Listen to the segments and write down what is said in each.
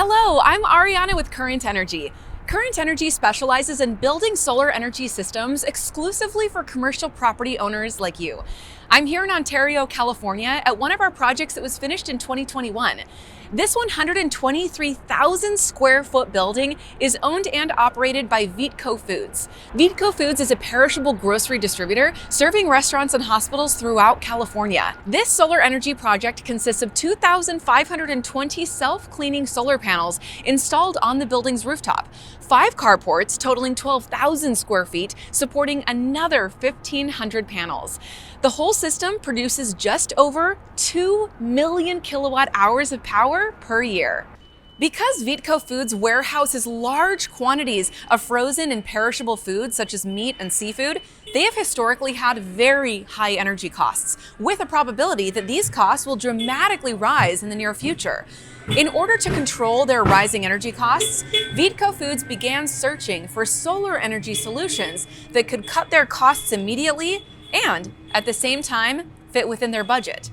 Hello, I'm Ariana with Current Energy. Current Energy specializes in building solar energy systems exclusively for commercial property owners like you. I'm here in Ontario, California at one of our projects that was finished in 2021. This 123,000 square foot building is owned and operated by Vitco Foods. Vitco Foods is a perishable grocery distributor serving restaurants and hospitals throughout California. This solar energy project consists of 2,520 self-cleaning solar panels installed on the building's rooftop, 5 carports totaling 12,000 square feet, supporting another 1,500 panels. The whole system produces just over 2 million kilowatt hours of power per year. Because Vitco Foods warehouses large quantities of frozen and perishable foods such as meat and seafood, they have historically had very high energy costs, with a probability that these costs will dramatically rise in the near future. In order to control their rising energy costs, Vitco Foods began searching for solar energy solutions that could cut their costs immediately and, at the same time, fit within their budget.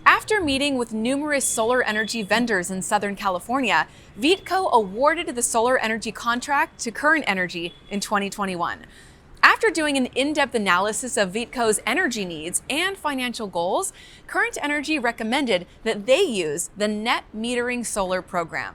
After meeting with numerous solar energy vendors in Southern California, Vitco awarded the solar energy contract to Current Energy in 2021. After doing an in-depth analysis of Vitco's energy needs and financial goals, Current Energy recommended that they use the net metering solar program.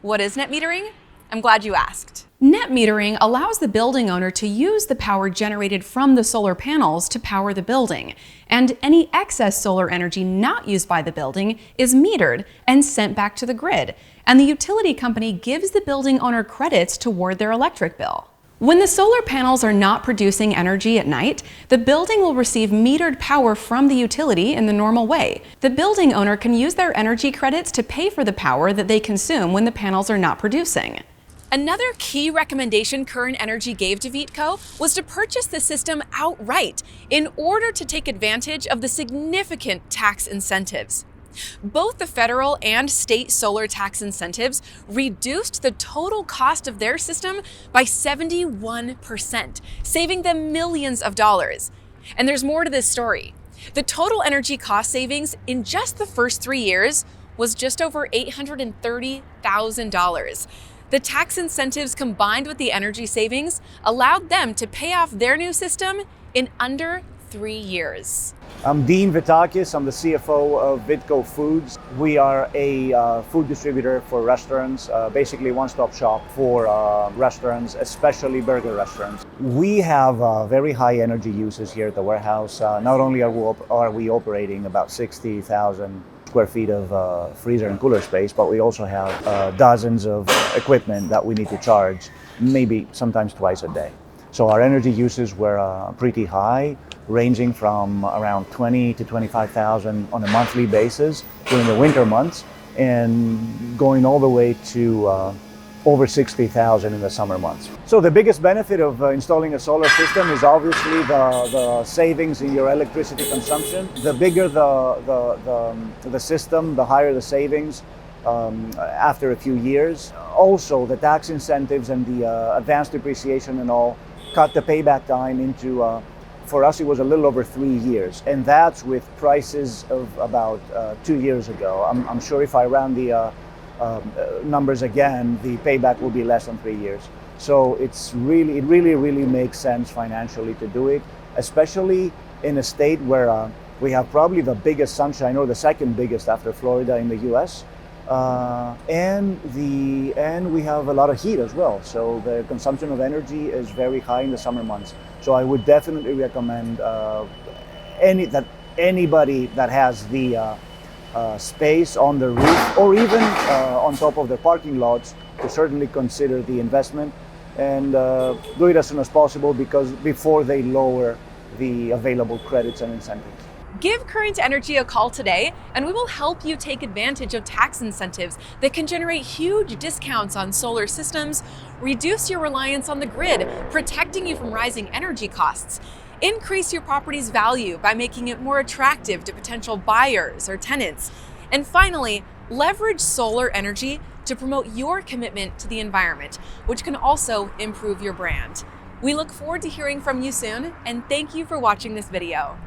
What is net metering? I'm glad you asked. Net metering allows the building owner to use the power generated from the solar panels to power the building, and any excess solar energy not used by the building is metered and sent back to the grid, and the utility company gives the building owner credits toward their electric bill. When the solar panels are not producing energy at night, the building will receive metered power from the utility in the normal way. The building owner can use their energy credits to pay for the power that they consume when the panels are not producing. Another key recommendation Current Energy gave to Vitco was to purchase the system outright in order to take advantage of the significant tax incentives. Both the federal and state solar tax incentives reduced the total cost of their system by 71%, saving them millions of dollars. And there's more to this story. The total energy cost savings in just the first 3 years was just over $830,000. The tax incentives combined with the energy savings allowed them to pay off their new system in under 3 years. I'm Dean Vitakis. I'm the CFO of Vitco Foods. We are a food distributor for restaurants, basically one-stop shop for restaurants, especially burger restaurants. We have very high energy uses here at the warehouse. Not only are we operating about 60,000 square feet of freezer and cooler space, but we also have dozens of equipment that we need to charge, maybe sometimes twice a day. So our energy uses were pretty high, ranging from around 20 to 25,000 on a monthly basis during the winter months, and going all the way to over 60,000 in the summer months. So the biggest benefit of installing a solar system is obviously the savings in your electricity consumption. The bigger the system, the higher the savings after a few years. Also, the tax incentives and the advanced depreciation and all cut the payback time into, for us it was a little over 3 years, and that's with prices of about 2 years ago. I'm sure if I ran the numbers again, the payback will be less than 3 years. So it really makes sense financially to do it, especially in a state where we have probably the biggest sunshine, or the second biggest after Florida in the US. And we have a lot of heat as well. So the consumption of energy is very high in the summer months. So I would definitely recommend anybody that has the space on the roof or even on top of their parking lots to certainly consider the investment and do it as soon as possible, because before they lower the available credits and incentives. Give Current Energy a call today, and we will help you take advantage of tax incentives that can generate huge discounts on solar systems, reduce your reliance on the grid, protecting you from rising energy costs, increase your property's value by making it more attractive to potential buyers or tenants, and finally, leverage solar energy to promote your commitment to the environment, which can also improve your brand. We look forward to hearing from you soon, and thank you for watching this video.